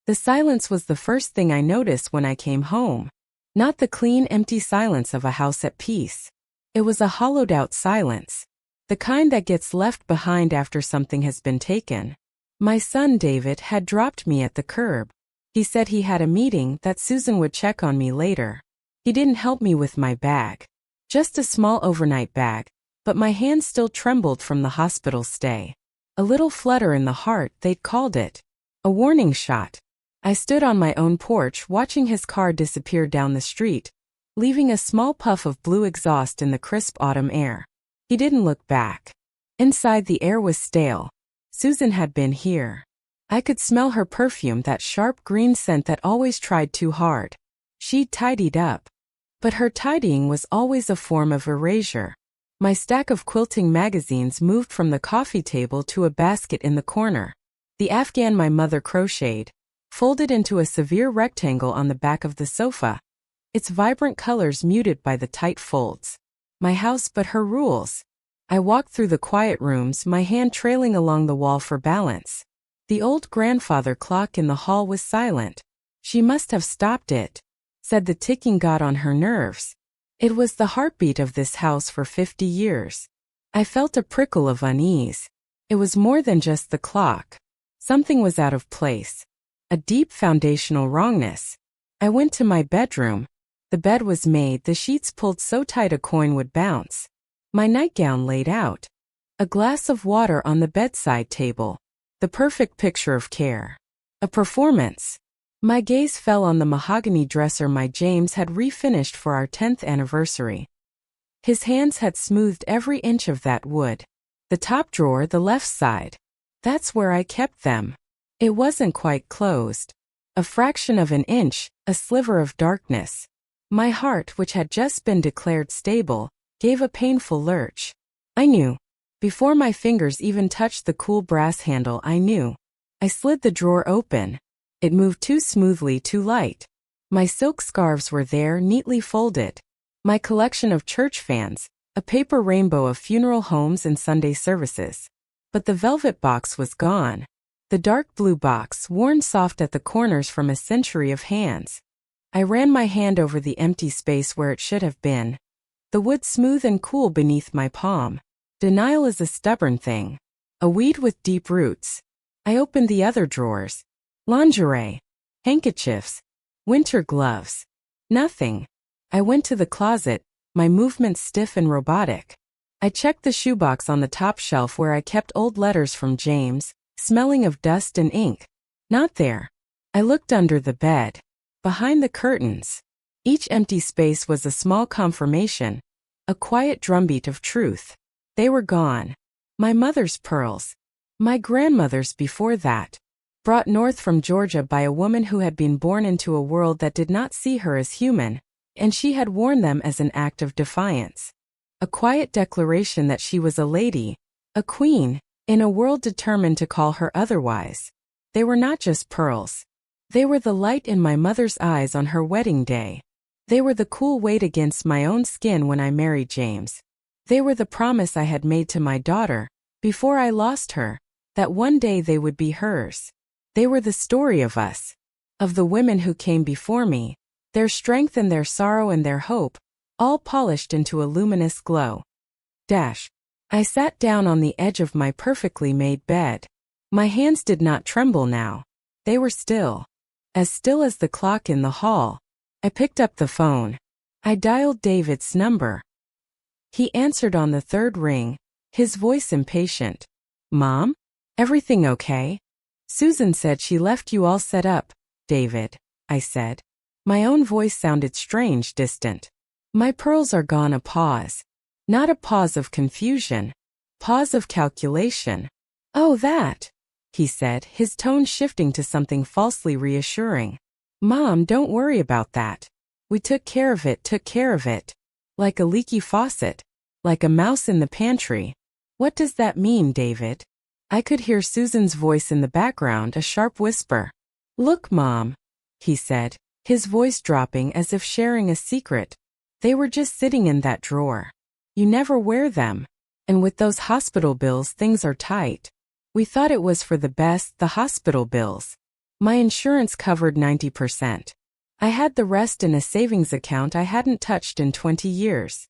The silence was the first thing I noticed when I came home. Not the clean, empty silence of a house at peace. It was a hollowed-out silence. The kind that gets left behind after something has been taken. My son David had dropped me at the curb. He said he had a meeting, that Susan would check on me later. He didn't help me with my bag. Just a small overnight bag, but my hand still trembled from the hospital stay. A little flutter in the heart, they'd called it. A warning shot. I stood on my own porch watching his car disappear down the street, leaving a small puff of blue exhaust in the crisp autumn air. He didn't look back. Inside, the air was stale. Susan had been here. I could smell her perfume, that sharp green scent that always tried too hard. She'd tidied up. But her tidying was always a form of erasure. My stack of quilting magazines moved from the coffee table to a basket in the corner. The afghan my mother crocheted, folded into a severe rectangle on the back of the sofa, its vibrant colors muted by the tight folds. My house, but her rules. I walked through the quiet rooms, my hand trailing along the wall for balance. The old grandfather clock in the hall was silent. She must have stopped it. Said the ticking got on her nerves. It was the heartbeat of this house for 50 years. I felt a prickle of unease. It was more than just the clock. Something was out of place. A deep foundational wrongness. I went to my bedroom. The bed was made, the sheets pulled so tight a coin would bounce. My nightgown laid out. A glass of water on the bedside table. The perfect picture of care. A performance. My gaze fell on the mahogany dresser my James had refinished for our 10th anniversary. His hands had smoothed every inch of that wood. The top drawer, the left side. That's where I kept them. It wasn't quite closed. A fraction of an inch, a sliver of darkness. My heart, which had just been declared stable, gave a painful lurch. I knew. Before my fingers even touched the cool brass handle, I knew. I slid the drawer open. It moved too smoothly, too light. My silk scarves were there, neatly folded. My collection of church fans, a paper rainbow of funeral homes and Sunday services. But the velvet box was gone. The dark blue box, worn soft at the corners from a century of hands. I ran my hand over the empty space where it should have been. The wood smooth and cool beneath my palm. Denial is a stubborn thing. A weed with deep roots. I opened the other drawers. Lingerie. Handkerchiefs. Winter gloves. Nothing. I went to the closet, my movements stiff and robotic. I checked the shoebox on the top shelf where I kept old letters from James, smelling of dust and ink. Not there. I looked under the bed. Behind the curtains. Each empty space was a small confirmation. A quiet drumbeat of truth. They were gone. My mother's pearls. My grandmother's before that. Brought north from Georgia by a woman who had been born into a world that did not see her as human, and she had worn them as an act of defiance. A quiet declaration that she was a lady, a queen, in a world determined to call her otherwise. They were not just pearls. They were the light in my mother's eyes on her wedding day. They were the cool weight against my own skin when I married James. They were the promise I had made to my daughter, before I lost her, that one day they would be hers. They were the story of us, of the women who came before me, their strength and their sorrow and their hope, all polished into a luminous glow. I sat down on the edge of my perfectly made bed. My hands did not tremble now. They were still as the clock in the hall. I picked up the phone. I dialed David's number. He answered on the third ring, his voice impatient. "Mom? Everything okay? Susan said she left you all set up, David," I said. My own voice sounded strange, distant. "My pearls are gone." A pause. Not a pause of confusion. Pause of calculation. "Oh, that," he said, his tone shifting to something falsely reassuring. "Mom, don't worry about that. We took care of it. Like a leaky faucet. Like a mouse in the pantry." "What does that mean, David?" I could hear Susan's voice in the background, a sharp whisper. "Look, Mom," he said, his voice dropping as if sharing a secret. "They were just sitting in that drawer. You never wear them. And with those hospital bills, things are tight. We thought it was for the best, the hospital bills. My insurance covered 90%. I had the rest in a savings account I hadn't touched in 20 years.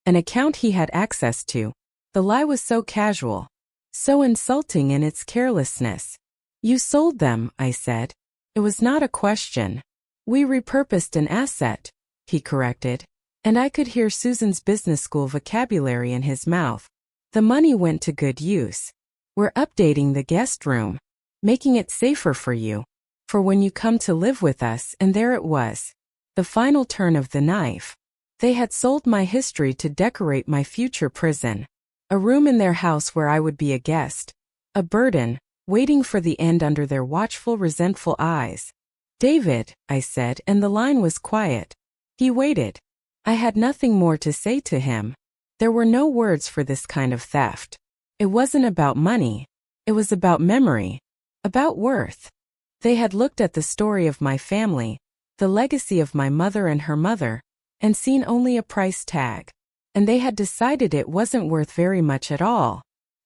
An account he had access to. The lie was so casual, so insulting in its carelessness. You sold them, I said. It was not a question. We repurposed an asset, he corrected, and I could hear Susan's business school vocabulary in his mouth. The money went to good use. We're updating the guest room, making it safer for you, for when you come to live with us. And there it was, the final turn of the knife. They had sold my history to decorate my future prison. A room in their house where I would be a guest. A burden, waiting for the end under their watchful, resentful eyes. David, I said, and the line was quiet. He waited. I had nothing more to say to him. There were no words for this kind of theft. It wasn't about money. It was about memory. About worth. They had looked at the story of my family, the legacy of my mother and her mother, and seen only a price tag. And they had decided it wasn't worth very much at all.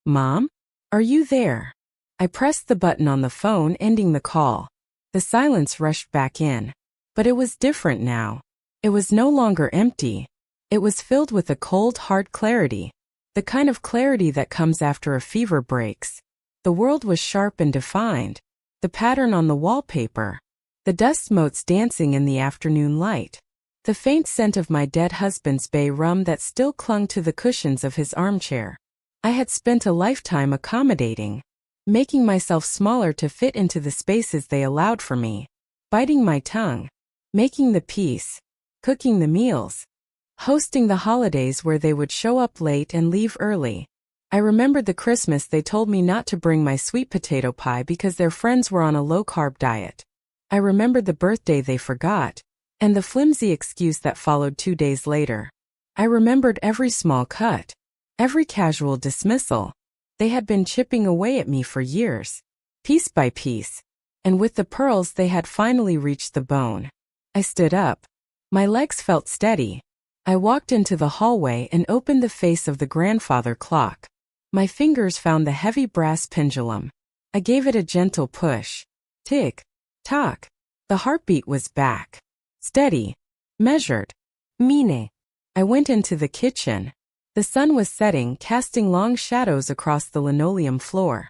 Mom? Are you there? I pressed the button on the phone, ending the call. The silence rushed back in. But it was different now. It was no longer empty. It was filled with a cold, hard clarity. The kind of clarity that comes after a fever breaks. The world was sharp and defined. The pattern on the wallpaper. The dust motes dancing in the afternoon light. The faint scent of my dead husband's bay rum that still clung to the cushions of his armchair. I had spent a lifetime accommodating, making myself smaller to fit into the spaces they allowed for me, biting my tongue, making the peace, cooking the meals, hosting the holidays where they would show up late and leave early. I remembered the Christmas they told me not to bring my sweet potato pie because their friends were on a low-carb diet. I remembered the birthday they forgot, and the flimsy excuse that followed 2 days later. I remembered every small cut, every casual dismissal. They had been chipping away at me for years, piece by piece, and with the pearls they had finally reached the bone. I stood up. My legs felt steady. I walked into the hallway and opened the face of the grandfather clock. My fingers found the heavy brass pendulum. I gave it a gentle push. Tick, tock. The heartbeat was back. Steady, measured. Mine. I went into the kitchen. The sun was setting, casting long shadows across the linoleum floor.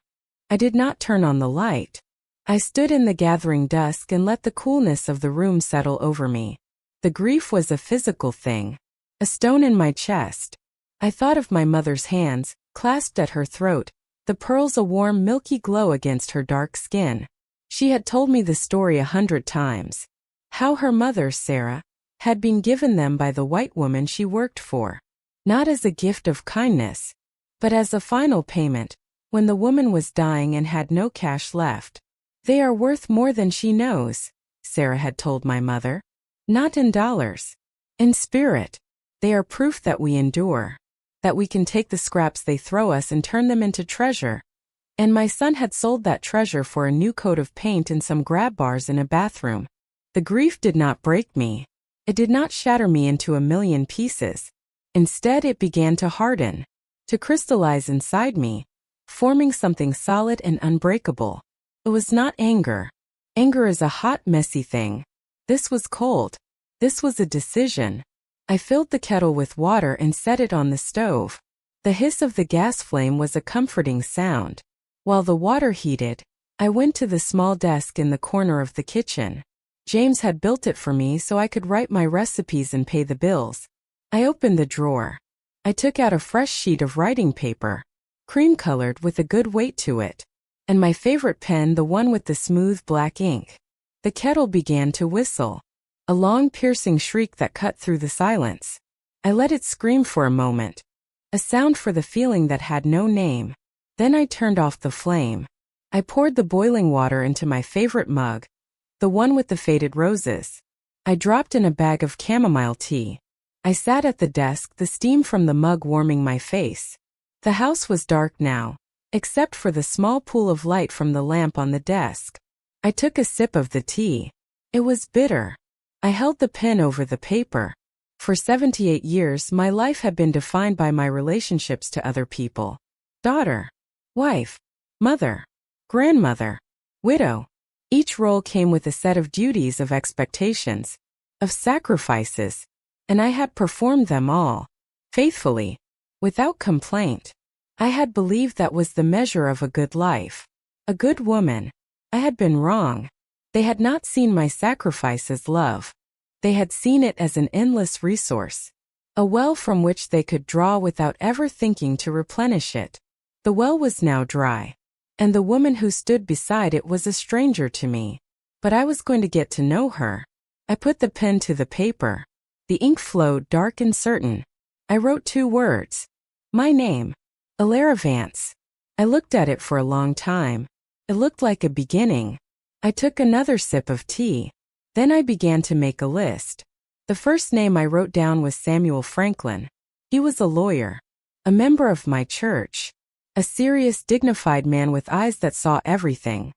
I did not turn on the light. I stood in the gathering dusk and let the coolness of the room settle over me. The grief was a physical thing, a stone in my chest. I thought of my mother's hands, clasped at her throat, the pearls a warm, milky glow against her dark skin. She had told me the story 100 times. How her mother, Sarah, had been given them by the white woman she worked for. Not as a gift of kindness, but as a final payment, when the woman was dying and had no cash left. They are worth more than she knows, Sarah had told my mother. Not in dollars. In spirit. They are proof that we endure. That we can take the scraps they throw us and turn them into treasure. And my son had sold that treasure for a new coat of paint and some grab bars in a bathroom. The grief did not break me. It did not shatter me into a million pieces. Instead, it began to harden, to crystallize inside me, forming something solid and unbreakable. It was not anger. Anger is a hot, messy thing. This was cold. This was a decision. I filled the kettle with water and set it on the stove. The hiss of the gas flame was a comforting sound. While the water heated, I went to the small desk in the corner of the kitchen. James had built it for me so I could write my recipes and pay the bills. I opened the drawer. I took out a fresh sheet of writing paper, cream-colored with a good weight to it, and my favorite pen, the one with the smooth black ink. The kettle began to whistle, a long piercing shriek that cut through the silence. I let it scream for a moment, a sound for the feeling that had no name. Then I turned off the flame. I poured the boiling water into my favorite mug, the one with the faded roses. I dropped in a bag of chamomile tea. I sat at the desk, the steam from the mug warming my face. The house was dark now, except for the small pool of light from the lamp on the desk. I took a sip of the tea. It was bitter. I held the pen over the paper. For 78 years, my life had been defined by my relationships to other people. Daughter, wife, mother, grandmother, widow. Each role came with a set of duties, of expectations, of sacrifices, and I had performed them all, faithfully, without complaint. I had believed that was the measure of a good life. A good woman. I had been wrong. They had not seen my sacrifice as love. They had seen it as an endless resource, a well from which they could draw without ever thinking to replenish it. The well was now dry, and the woman who stood beside it was a stranger to me. But I was going to get to know her. I put the pen to the paper. The ink flowed dark and certain. I wrote 2 words. My name. Elara Vance. I looked at it for a long time. It looked like a beginning. I took another sip of tea. Then I began to make a list. The first name I wrote down was Samuel Franklin. He was a lawyer, a member of my church, a serious, dignified man with eyes that saw everything.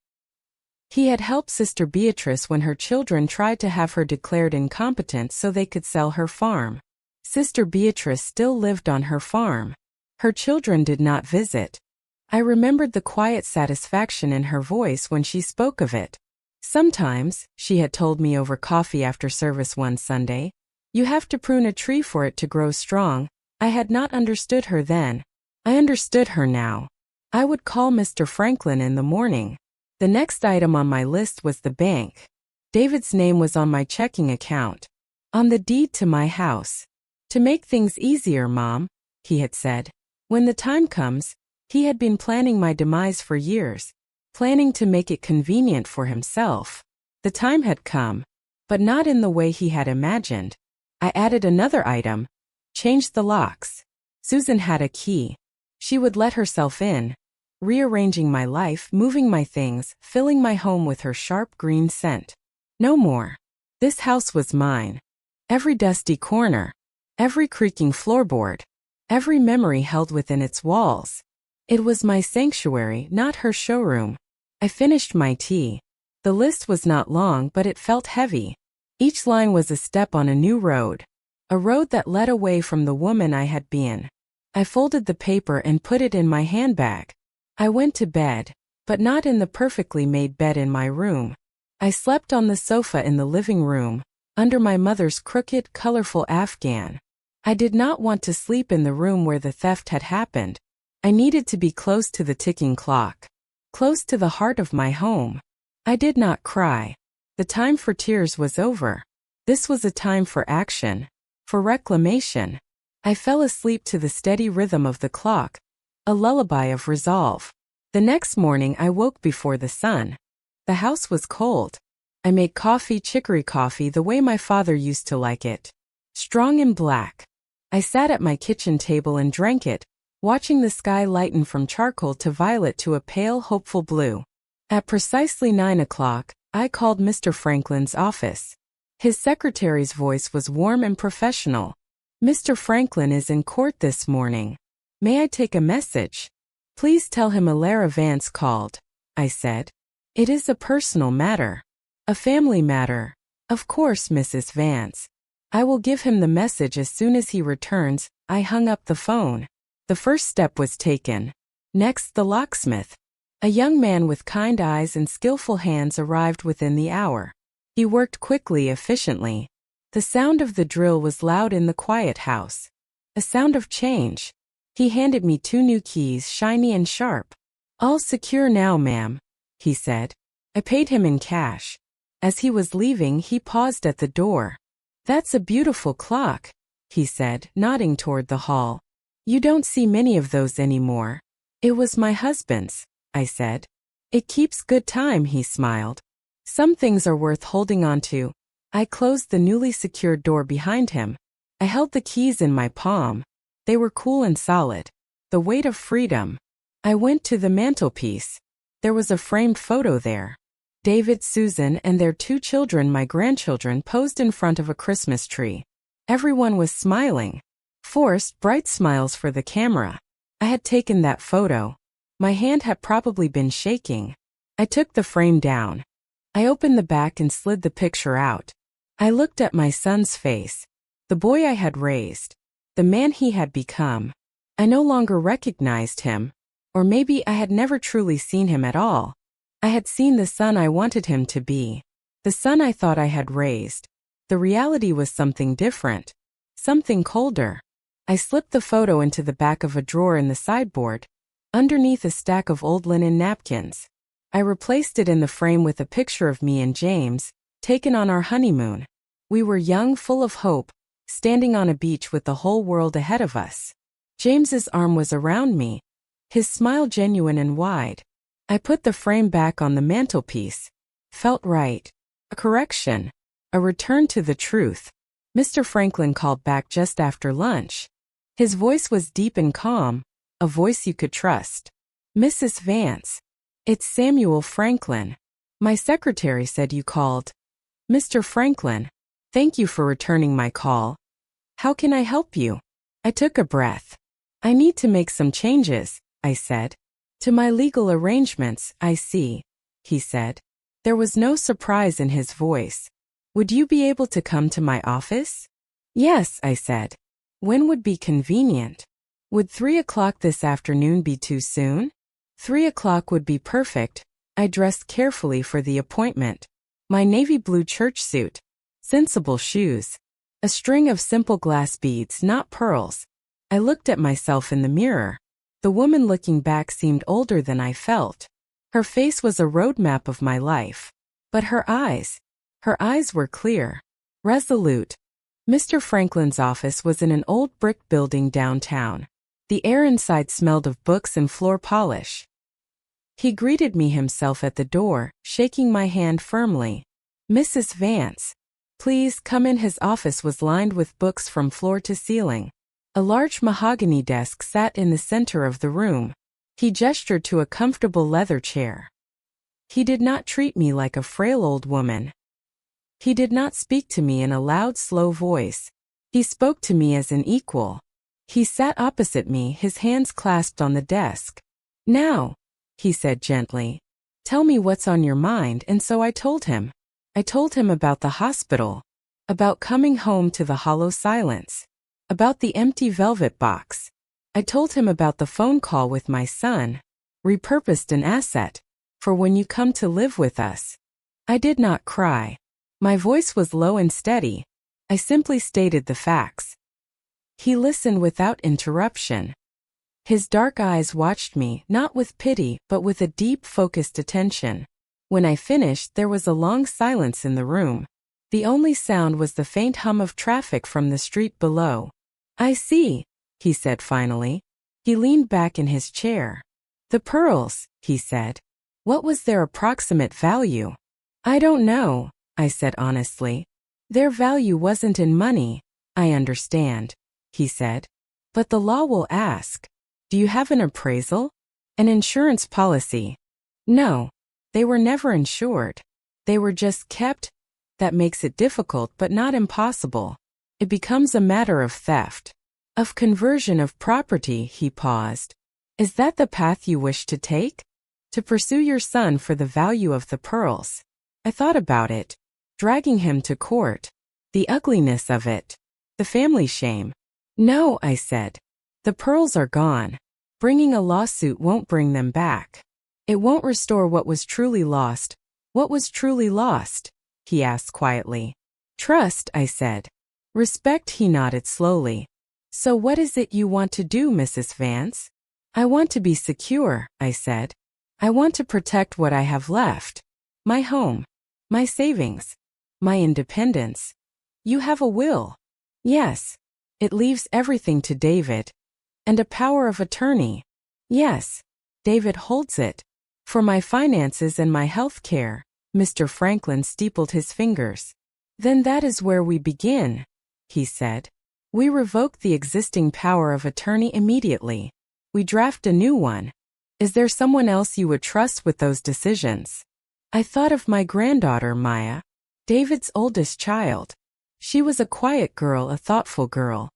He had helped Sister Beatrice when her children tried to have her declared incompetent so they could sell her farm. Sister Beatrice still lived on her farm. Her children did not visit. I remembered the quiet satisfaction in her voice when she spoke of it. Sometimes, she had told me over coffee after service one Sunday, you have to prune a tree for it to grow strong. I had not understood her then. I understood her now. I would call Mr. Franklin in the morning. The next item on my list was the bank. David's name was on my checking account, on the deed to my house. To make things easier, Mom, he had said. When the time comes, he had been planning my demise for years, planning to make it convenient for himself. The time had come, but not in the way he had imagined. I added another item, changed the locks. Susan had a key. She would let herself in, rearranging my life, moving my things, filling my home with her sharp green scent. No more. This house was mine. Every dusty corner, every creaking floorboard, every memory held within its walls. It was my sanctuary, not her showroom. I finished my tea. The list was not long, but it felt heavy. Each line was a step on a new road, a road that led away from the woman I had been. I folded the paper and put it in my handbag. I went to bed, but not in the perfectly made bed in my room. I slept on the sofa in the living room, under my mother's crooked, colorful afghan. I did not want to sleep in the room where the theft had happened. I needed to be close to the ticking clock, close to the heart of my home. I did not cry. The time for tears was over. This was a time for action, for reclamation. I fell asleep to the steady rhythm of the clock, a lullaby of resolve. The next morning I woke before the sun. The house was cold. I made coffee, chicory coffee, the way my father used to like it, strong and black. I sat at my kitchen table and drank it, watching the sky lighten from charcoal to violet to a pale, hopeful blue. At precisely 9 o'clock, I called Mr. Franklin's office. His secretary's voice was warm and professional. Mr. Franklin is in court this morning. May I take a message? Please tell him Elara Vance called, I said. It is a personal matter. A family matter. Of course, Mrs. Vance. I will give him the message as soon as he returns. I hung up the phone. The first step was taken. Next, the locksmith. A young man with kind eyes and skillful hands arrived within the hour. He worked quickly, efficiently. The sound of the drill was loud in the quiet house. A sound of change. He handed me 2 new keys, shiny and sharp. All secure now, ma'am, he said. I paid him in cash. As he was leaving, he paused at the door. That's a beautiful clock, he said, nodding toward the hall. You don't see many of those anymore. It was my husband's, I said. It keeps good time, he smiled. Some things are worth holding on to. I closed the newly secured door behind him. I held the keys in my palm. They were cool and solid. The weight of freedom. I went to the mantelpiece. There was a framed photo there. David, Susan, and their 2 children, my grandchildren, posed in front of a Christmas tree. Everyone was smiling. Forced, bright smiles for the camera. I had taken that photo. My hand had probably been shaking. I took the frame down. I opened the back and slid the picture out. I looked at my son's face. The boy I had raised. The man he had become. I no longer recognized him. Or maybe I had never truly seen him at all. I had seen the son I wanted him to be, the son I thought I had raised. The reality was something different, something colder. I slipped the photo into the back of a drawer in the sideboard, underneath a stack of old linen napkins. I replaced it in the frame with a picture of me and James, taken on our honeymoon. We were young, full of hope, standing on a beach with the whole world ahead of us. James's arm was around me, his smile genuine and wide. I put the frame back on the mantelpiece. Felt right. A correction. A return to the truth. Mr. Franklin called back just after lunch. His voice was deep and calm, a voice you could trust. "Mrs. Vance. It's Samuel Franklin. My secretary said you called." "Mr. Franklin, thank you for returning my call. How can I help you?" I took a breath. "I need to make some changes," I said. "To my legal arrangements, I see," he said. There was no surprise in his voice. "Would you be able to come to my office?" "Yes," I said. "When would be convenient? Would 3 o'clock this afternoon be too soon?" 3 o'clock would be perfect. I dressed carefully for the appointment. My navy blue church suit, sensible shoes, a string of simple glass beads, not pearls. I looked at myself in the mirror. The woman looking back seemed older than I felt. Her face was a roadmap of my life. But her eyes were clear, resolute. Mr. Franklin's office was in an old brick building downtown. The air inside smelled of books and floor polish. He greeted me himself at the door, shaking my hand firmly. "Mrs. Vance, please come in." His office was lined with books from floor to ceiling. A large mahogany desk sat in the center of the room. He gestured to a comfortable leather chair. He did not treat me like a frail old woman. He did not speak to me in a loud, slow voice. He spoke to me as an equal. He sat opposite me, his hands clasped on the desk. "Now," he said gently, "tell me what's on your mind." And so I told him. I told him about the hospital, about coming home to the hollow silence, about the empty velvet box. I told him about the phone call with my son, repurposed an asset, for when you come to live with us. I did not cry. My voice was low and steady. I simply stated the facts. He listened without interruption. His dark eyes watched me, not with pity, but with a deep, focused attention. When I finished, there was a long silence in the room. The only sound was the faint hum of traffic from the street below. "I see," he said finally. He leaned back in his chair. "The pearls," he said. "What was their approximate value?" "I don't know," I said honestly. "Their value wasn't in money." "I understand," he said. "But the law will ask. Do you have an appraisal? An insurance policy?" "No. They were never insured. They were just kept." "That makes it difficult but not impossible. It becomes a matter of theft. Of conversion of property." He paused. "Is that the path you wish to take? To pursue your son for the value of the pearls?" I thought about it. Dragging him to court. The ugliness of it. The family shame. "No," I said. "The pearls are gone. Bringing a lawsuit won't bring them back. It won't restore what was truly lost." "What was truly lost?" he asked quietly. "Trust," I said. "Respect," he nodded slowly. "So what is it you want to do, Mrs. Vance?" "I want to be secure," I said. "I want to protect what I have left. My home. My savings. My independence." "You have a will?" "Yes. It leaves everything to David." "And a power of attorney?" "Yes. David holds it. For my finances and my health care." Mr. Franklin steepled his fingers. "Then that is where we begin," he said. "We revoke the existing power of attorney immediately. We draft a new one. Is there someone else you would trust with those decisions?" I thought of my granddaughter, Maya, David's oldest child. She was a quiet girl, a thoughtful girl.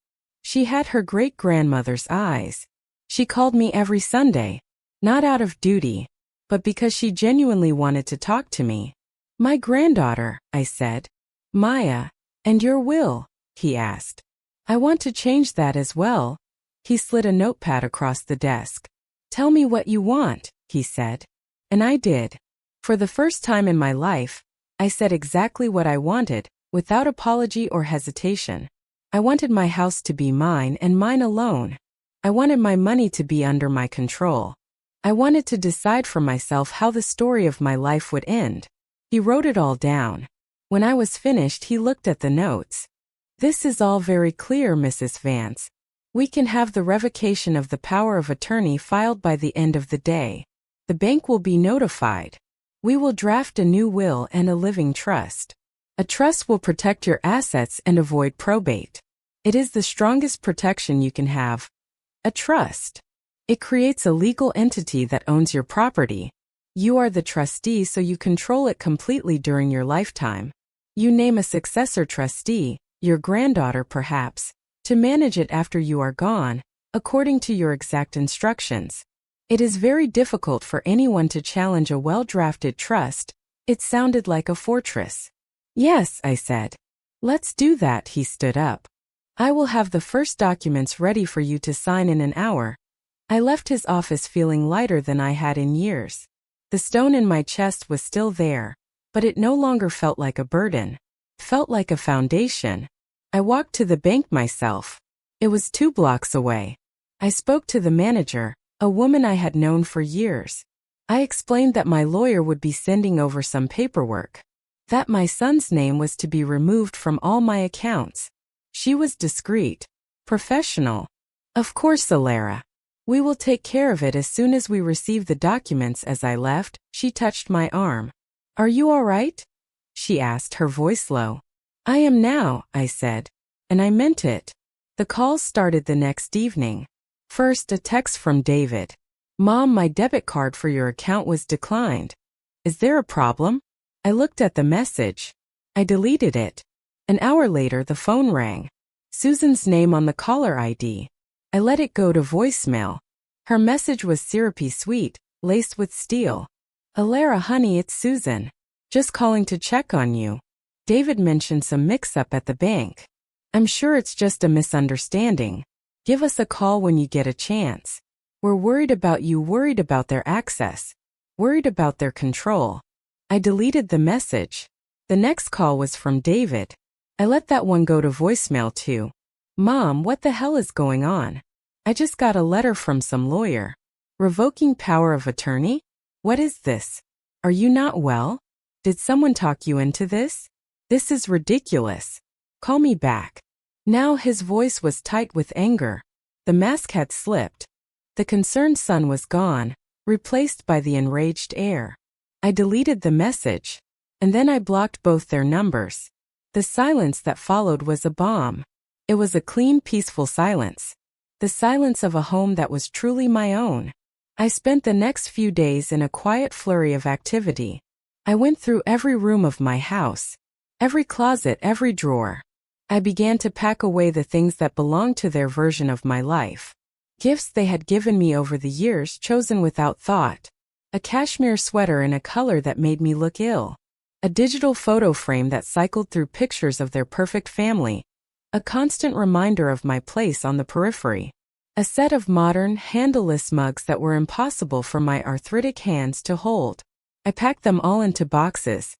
She had her great-grandmother's eyes. She called me every Sunday, not out of duty, but because she genuinely wanted to talk to me. "My granddaughter," I said. "Maya, and your will?" he asked. "I want to change that as well." He slid a notepad across the desk. "Tell me what you want," he said. And I did. For the first time in my life, I said exactly what I wanted, without apology or hesitation. I wanted my house to be mine and mine alone. I wanted my money to be under my control. I wanted to decide for myself how the story of my life would end. He wrote it all down. When I was finished, he looked at the notes. This is all very clear, Mrs. Vance. We can have the revocation of the power of attorney filed by the end of the day. The bank will be notified. We will draft a new will and a living trust. A trust will protect your assets and avoid probate. It is the strongest protection you can have. A trust. It creates a legal entity that owns your property. You are the trustee, so you control it completely during your lifetime. You name a successor trustee, your granddaughter perhaps, to manage it after you are gone, according to your exact instructions. It is very difficult for anyone to challenge a well-drafted trust. It sounded like a fortress. Yes, I said. Let's do that. He stood up. I will have the first documents ready for you to sign in an hour. I left his office feeling lighter than I had in years. The stone in my chest was still there, but it no longer felt like a burden. It felt like a foundation. I walked to the bank myself. It was 2 blocks away. I spoke to the manager, a woman I had known for years. I explained that my lawyer would be sending over some paperwork, that my son's name was to be removed from all my accounts. She was discreet, professional. Of course, Elara. We will take care of it as soon as we receive the documents. As I left, she touched my arm. Are you all right? She asked, her voice low. I am now, I said. And I meant it. The calls started the next evening. First, a text from David. Mom, my debit card for your account was declined. Is there a problem? I looked at the message. I deleted it. An hour later, the phone rang. Susan's name on the caller ID. I let it go to voicemail. Her message was syrupy sweet, laced with steel. Elara, honey, it's Susan. Just calling to check on you. David mentioned some mix-up at the bank. I'm sure it's just a misunderstanding. Give us a call when you get a chance. We're worried about you, worried about their access, worried about their control. I deleted the message. The next call was from David. I let that one go to voicemail too. Mom, what the hell is going on? I just got a letter from some lawyer. Revoking power of attorney? What is this? Are you not well? Did someone talk you into this? This is ridiculous. Call me back. Now his voice was tight with anger. The mask had slipped. The concerned son was gone, replaced by the enraged heir. I deleted the message. And then I blocked both their numbers. The silence that followed was a bomb. It was a clean, peaceful silence. The silence of a home that was truly my own. I spent the next few days in a quiet flurry of activity. I went through every room of my house, every closet, every drawer. I began to pack away the things that belonged to their version of my life. Gifts they had given me over the years, chosen without thought. A cashmere sweater in a color that made me look ill. A digital photo frame that cycled through pictures of their perfect family. A constant reminder of my place on the periphery. A set of modern, handleless mugs that were impossible for my arthritic hands to hold. I packed them all into boxes.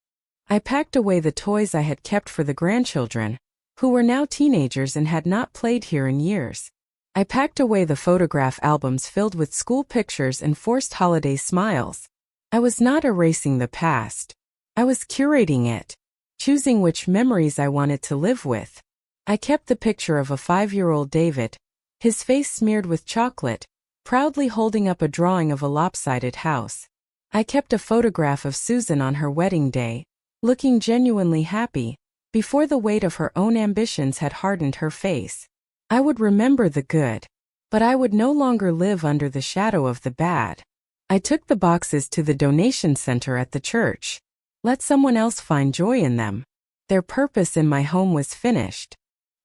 I packed away the toys I had kept for the grandchildren, who were now teenagers and had not played here in years. I packed away the photograph albums filled with school pictures and forced holiday smiles. I was not erasing the past. I was curating it, choosing which memories I wanted to live with. I kept the picture of a 5-year-old David, his face smeared with chocolate, proudly holding up a drawing of a lopsided house. I kept a photograph of Susan on her wedding day, looking genuinely happy, before the weight of her own ambitions had hardened her face. I would remember the good, but I would no longer live under the shadow of the bad. I took the boxes to the donation center at the church. Let someone else find joy in them. Their purpose in my home was finished.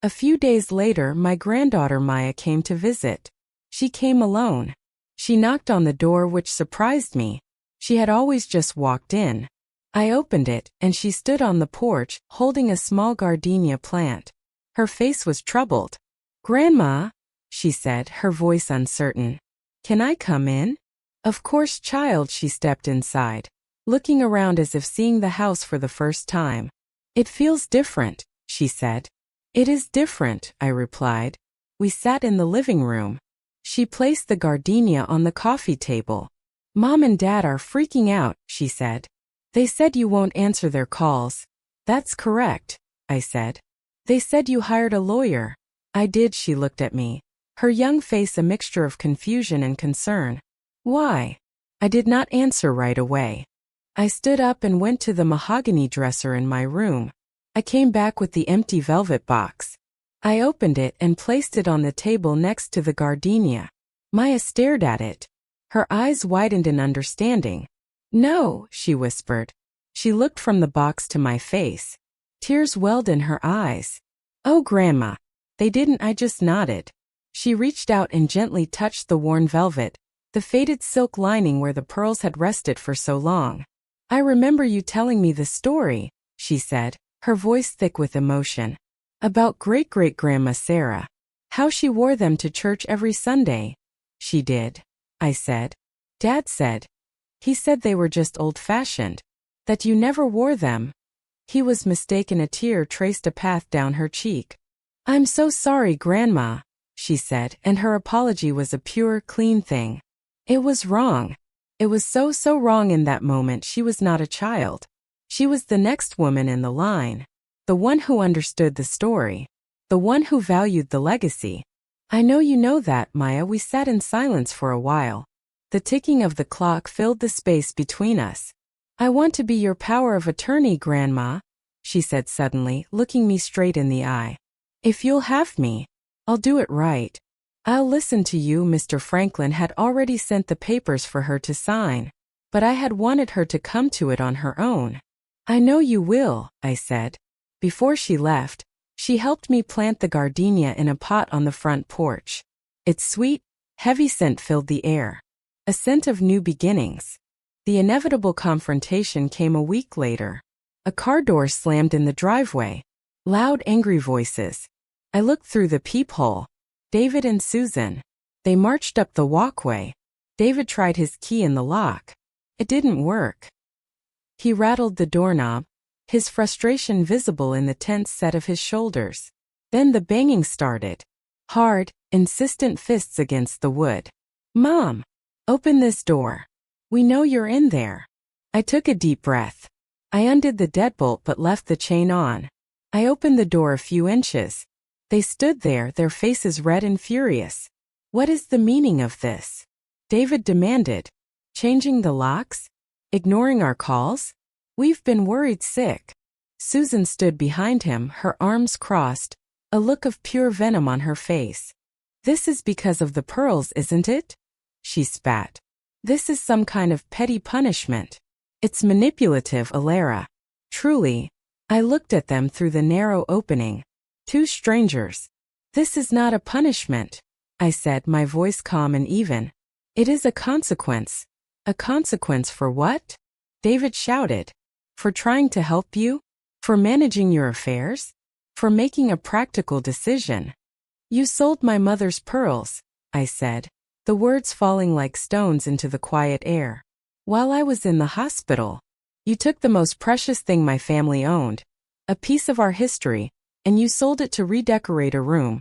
A few days later, my granddaughter Maya came to visit. She came alone. She knocked on the door, which surprised me. She had always just walked in. I opened it, and she stood on the porch, holding a small gardenia plant. Her face was troubled. "Grandma," she said, her voice uncertain. "Can I come in?" "Of course, child." She stepped inside. looking around as if seeing the house for the first time. "It feels different," she said. "It is different," I replied. We sat in the living room. She placed the gardenia on the coffee table. "Mom and Dad are freaking out," she said. "They said you won't answer their calls." "That's correct," I said. "They said you hired a lawyer." "I did," she looked at me, her young face a mixture of confusion and concern. "Why?" I did not answer right away. I stood up and went to the mahogany dresser in my room. I came back with the empty velvet box. I opened it and placed it on the table next to the gardenia. Maya stared at it. Her eyes widened in understanding. "No," she whispered. She looked from the box to my face. Tears welled in her eyes. "Oh, Grandma." "They didn't," I just nodded. She reached out and gently touched the worn velvet, the faded silk lining where the pearls had rested for so long. "I remember you telling me the story," she said, her voice thick with emotion. "About great-great-grandma Sarah. How she wore them to church every Sunday." "She did," I said. "Dad said. He said they were just old-fashioned. That you never wore them." He was mistaken. A tear traced a path down her cheek. "I'm so sorry, Grandma," she said, and her apology was a pure, clean thing. It was wrong. It was so wrong in that moment. She was not a child. She was the next woman in the line. The one who understood the story. The one who valued the legacy. "I know you know that, Maya." We sat in silence for a while. The ticking of the clock filled the space between us. "I want to be your power of attorney, Grandma," she said suddenly, looking me straight in the eye. "If you'll have me, I'll do it right. I'll listen to you." Mr. Franklin had already sent the papers for her to sign, but I had wanted her to come to it on her own. "I know you will," I said. Before she left, she helped me plant the gardenia in a pot on the front porch. Its sweet, heavy scent filled the air. A scent of new beginnings. The inevitable confrontation came a week later. A car door slammed in the driveway. Loud, angry voices. I looked through the peephole. David and Susan. They marched up the walkway. David tried his key in the lock. It didn't work. He rattled the doorknob, his frustration visible in the tense set of his shoulders. Then the banging started. Hard, insistent fists against the wood. "Mom, open this door. We know you're in there." I took a deep breath. I undid the deadbolt but left the chain on. I opened the door a few inches. They stood there, their faces red and furious. "What is the meaning of this?" David demanded. "Changing the locks? Ignoring our calls? We've been worried sick." Susan stood behind him, her arms crossed, a look of pure venom on her face. "This is because of the pearls, isn't it?" She spat. "This is some kind of petty punishment. It's manipulative, Elara. Truly." I looked at them through the narrow opening. Two strangers. "This is not a punishment," I said, my voice calm and even. "It is a consequence." "A consequence for what?" David shouted. "For trying to help you? For managing your affairs? For making a practical decision?" "You sold my mother's pearls," I said, the words falling like stones into the quiet air. "While I was in the hospital. You took the most precious thing my family owned, a piece of our history, and you sold it to redecorate a room."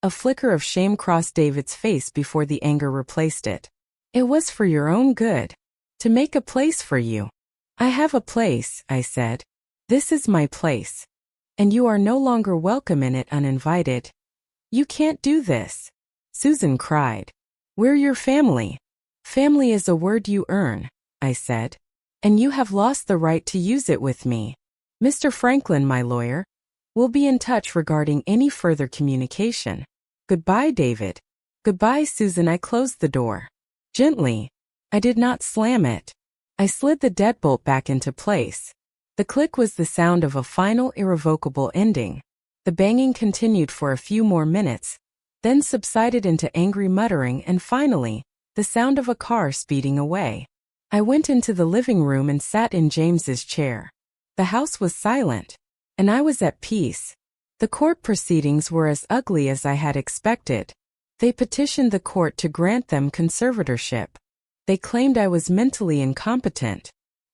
A flicker of shame crossed David's face before the anger replaced it. "It was for your own good. To make a place for you." "I have a place," I said. "This is my place. And you are no longer welcome in it uninvited." "You can't do this," Susan cried. "We're your family." "Family is a word you earn," I said. "And you have lost the right to use it with me. Mr. Franklin, my lawyer, will be in touch regarding any further communication. Goodbye, David." "Goodbye, Susan." I closed the door. Gently. I did not slam it. I slid the deadbolt back into place. The click was the sound of a final, irrevocable ending. The banging continued for a few more minutes, then subsided into angry muttering and finally, the sound of a car speeding away. I went into the living room and sat in James's chair. The house was silent, and I was at peace. The court proceedings were as ugly as I had expected. They petitioned the court to grant them conservatorship. They claimed I was mentally incompetent.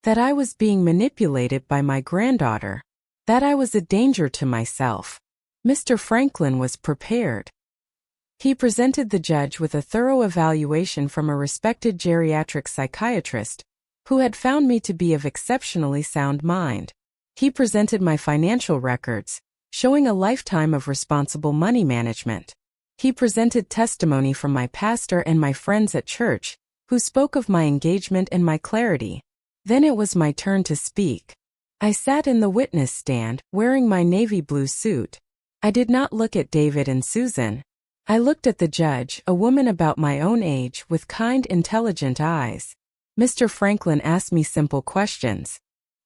that I was being manipulated by my granddaughter, that I was a danger to myself. Mr. Franklin was prepared. He presented the judge with a thorough evaluation from a respected geriatric psychiatrist who had found me to be of exceptionally sound mind. He presented my financial records, showing a lifetime of responsible money management. He presented testimony from my pastor and my friends at church, who spoke of my engagement and my clarity. Then it was my turn to speak. I sat in the witness stand, wearing my navy blue suit. I did not look at David and Susan. I looked at the judge, a woman about my own age, with kind, intelligent eyes. Mr. Franklin asked me simple questions.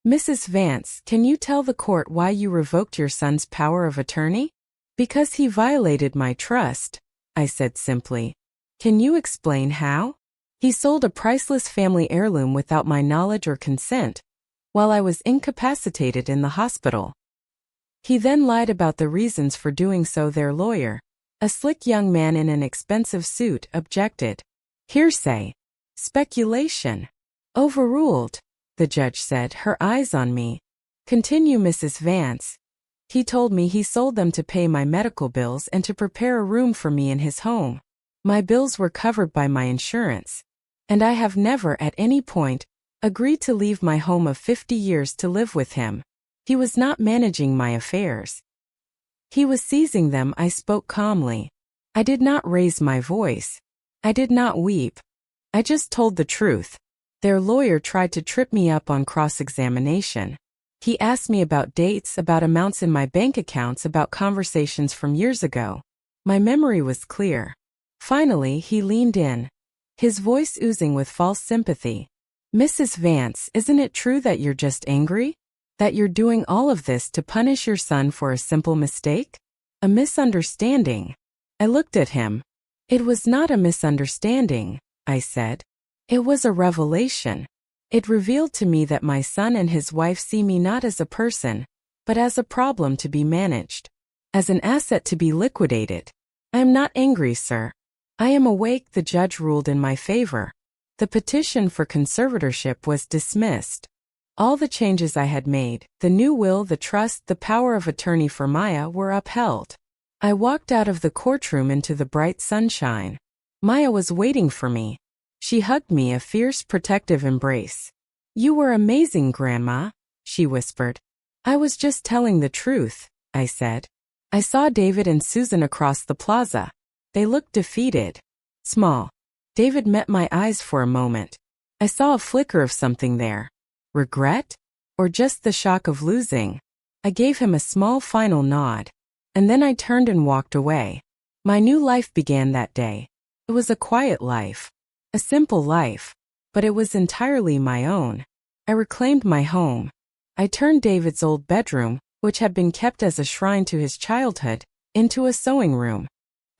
Mrs. Vance, can you tell the court why you revoked your son's power of attorney? Because he violated my trust, I said simply. Can you explain how? He sold a priceless family heirloom without my knowledge or consent, while I was incapacitated in the hospital. He then lied about the reasons for doing so. Their lawyer, a slick young man in an expensive suit, objected. Hearsay. Speculation. Overruled, the judge said, her eyes on me. Continue, Mrs. Vance. He told me he sold them to pay my medical bills and to prepare a room for me in his home. My bills were covered by my insurance, and I have never at any point agreed to leave my home of 50 years to live with him. He was not managing my affairs. He was seizing them. I spoke calmly. I did not raise my voice. I did not weep. I just told the truth. Their lawyer tried to trip me up on cross-examination. He asked me about dates, about amounts in my bank accounts, about conversations from years ago. My memory was clear. Finally, he leaned in, his voice oozing with false sympathy. Mrs. Vance, isn't it true that you're just angry? That you're doing all of this to punish your son for a simple mistake? A misunderstanding. I looked at him. It was not a misunderstanding, I said. It was a revelation. It revealed to me that my son and his wife see me not as a person, but as a problem to be managed, as an asset to be liquidated. I am not angry, sir. I am awake. The judge ruled in my favor. The petition for conservatorship was dismissed. All the changes I had made, the new will, the trust, the power of attorney for Maya, were upheld. I walked out of the courtroom into the bright sunshine. Maya was waiting for me. She hugged me, a fierce, protective embrace. You were amazing, Grandma, she whispered. I was just telling the truth, I said. I saw David and Susan across the plaza. They looked defeated. Small. David met my eyes for a moment. I saw a flicker of something there. Regret? Or just the shock of losing? I gave him a small final nod. And then I turned and walked away. My new life began that day. It was a quiet life. A simple life. But it was entirely my own. I reclaimed my home. I turned David's old bedroom, which had been kept as a shrine to his childhood, into a sewing room.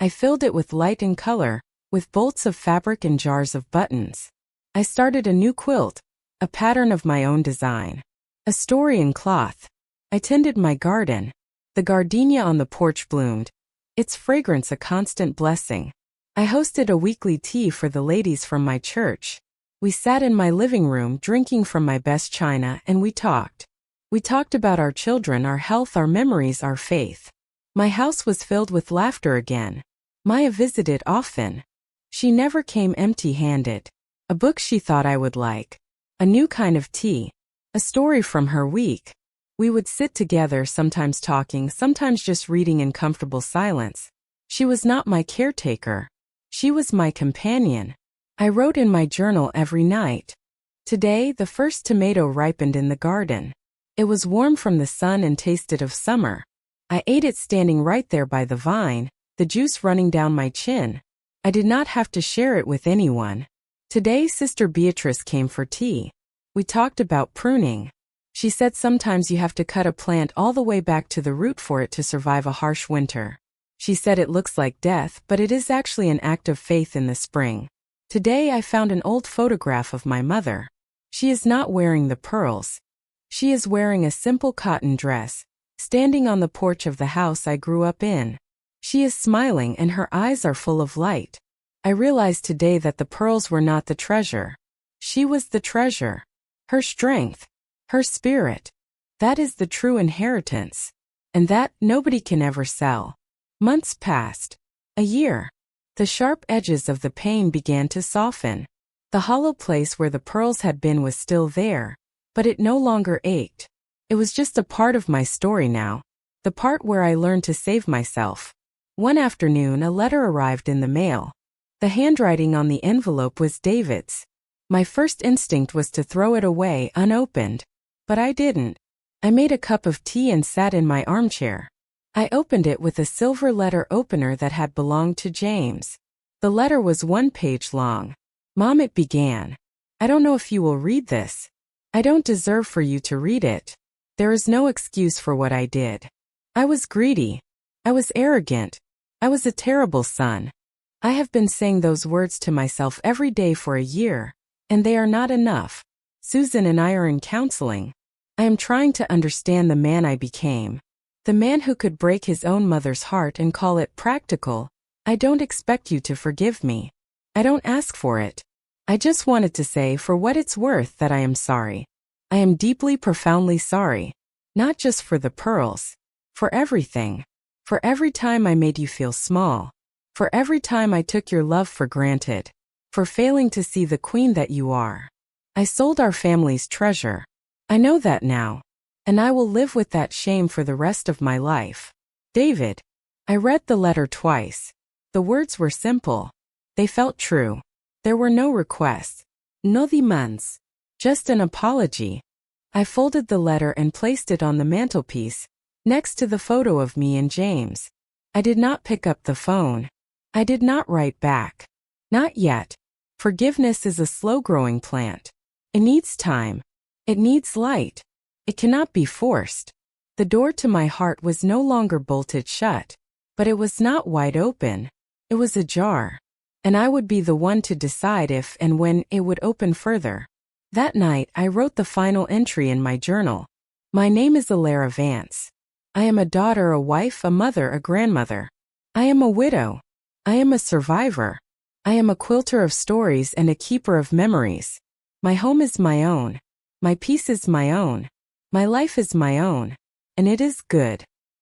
I filled it with light and color, with bolts of fabric and jars of buttons. I started a new quilt, a pattern of my own design. A story in cloth. I tended my garden. The gardenia on the porch bloomed, its fragrance a constant blessing. I hosted a weekly tea for the ladies from my church. We sat in my living room drinking from my best china, and we talked. We talked about our children, our health, our memories, our faith. My house was filled with laughter again. Maya visited often. She never came empty-handed. A book she thought I would like. A new kind of tea. A story from her week. We would sit together, sometimes talking, sometimes just reading in comfortable silence. She was not my caretaker. She was my companion. I wrote in my journal every night. Today, the first tomato ripened in the garden. It was warm from the sun and tasted of summer. I ate it standing right there by the vine, the juice running down my chin. I did not have to share it with anyone. Today, Sister Beatrice came for tea. We talked about pruning. She said sometimes you have to cut a plant all the way back to the root for it to survive a harsh winter. She said it looks like death, but it is actually an act of faith in the spring. Today I found an old photograph of my mother. She is not wearing the pearls. She is wearing a simple cotton dress, standing on the porch of the house I grew up in. She is smiling and her eyes are full of light. I realized today that the pearls were not the treasure. She was the treasure. her strength, her spirit. That is the true inheritance. And that nobody can ever sell. Months passed. A year. The sharp edges of the pain began to soften. The hollow place where the pearls had been was still there, but it no longer ached. It was just a part of my story now. The part where I learned to save myself. One afternoon, a letter arrived in the mail. The handwriting on the envelope was David's. My first instinct was to throw it away unopened. But I didn't. I made a cup of tea and sat in my armchair. I opened it with a silver letter opener that had belonged to James. The letter was 1 page long. Mom, it began. I don't know if you will read this. I don't deserve for you to read it. There is no excuse for what I did. I was greedy. I was arrogant. I was a terrible son. I have been saying those words to myself every day for a year, and they are not enough. Susan and I are in counseling. I am trying to understand the man I became. The man who could break his own mother's heart and call it practical. I don't expect you to forgive me. I don't ask for it. I just wanted to say for what it's worth that I am sorry. I am deeply, profoundly sorry. Not just for the pearls. For everything. For every time I made you feel small. For every time I took your love for granted. For failing to see the queen that you are. I sold our family's treasure. I know that now. And I will live with that shame for the rest of my life. David. I read the letter twice. The words were simple. They felt true. There were no requests. No demands. Just an apology. I folded the letter and placed it on the mantelpiece, next to the photo of me and James. I did not pick up the phone. I did not write back. Not yet. Forgiveness is a slow-growing plant. It needs time. It needs light. It cannot be forced. The door to my heart was no longer bolted shut, but it was not wide open. It was ajar. And I would be the one to decide if and when it would open further. That night, I wrote the final entry in my journal. My name is Elara Vance. I am a daughter, a wife, a mother, a grandmother. I am a widow. I am a survivor. I am a quilter of stories and a keeper of memories. My home is my own. My peace is my own. My life is my own. And it is good.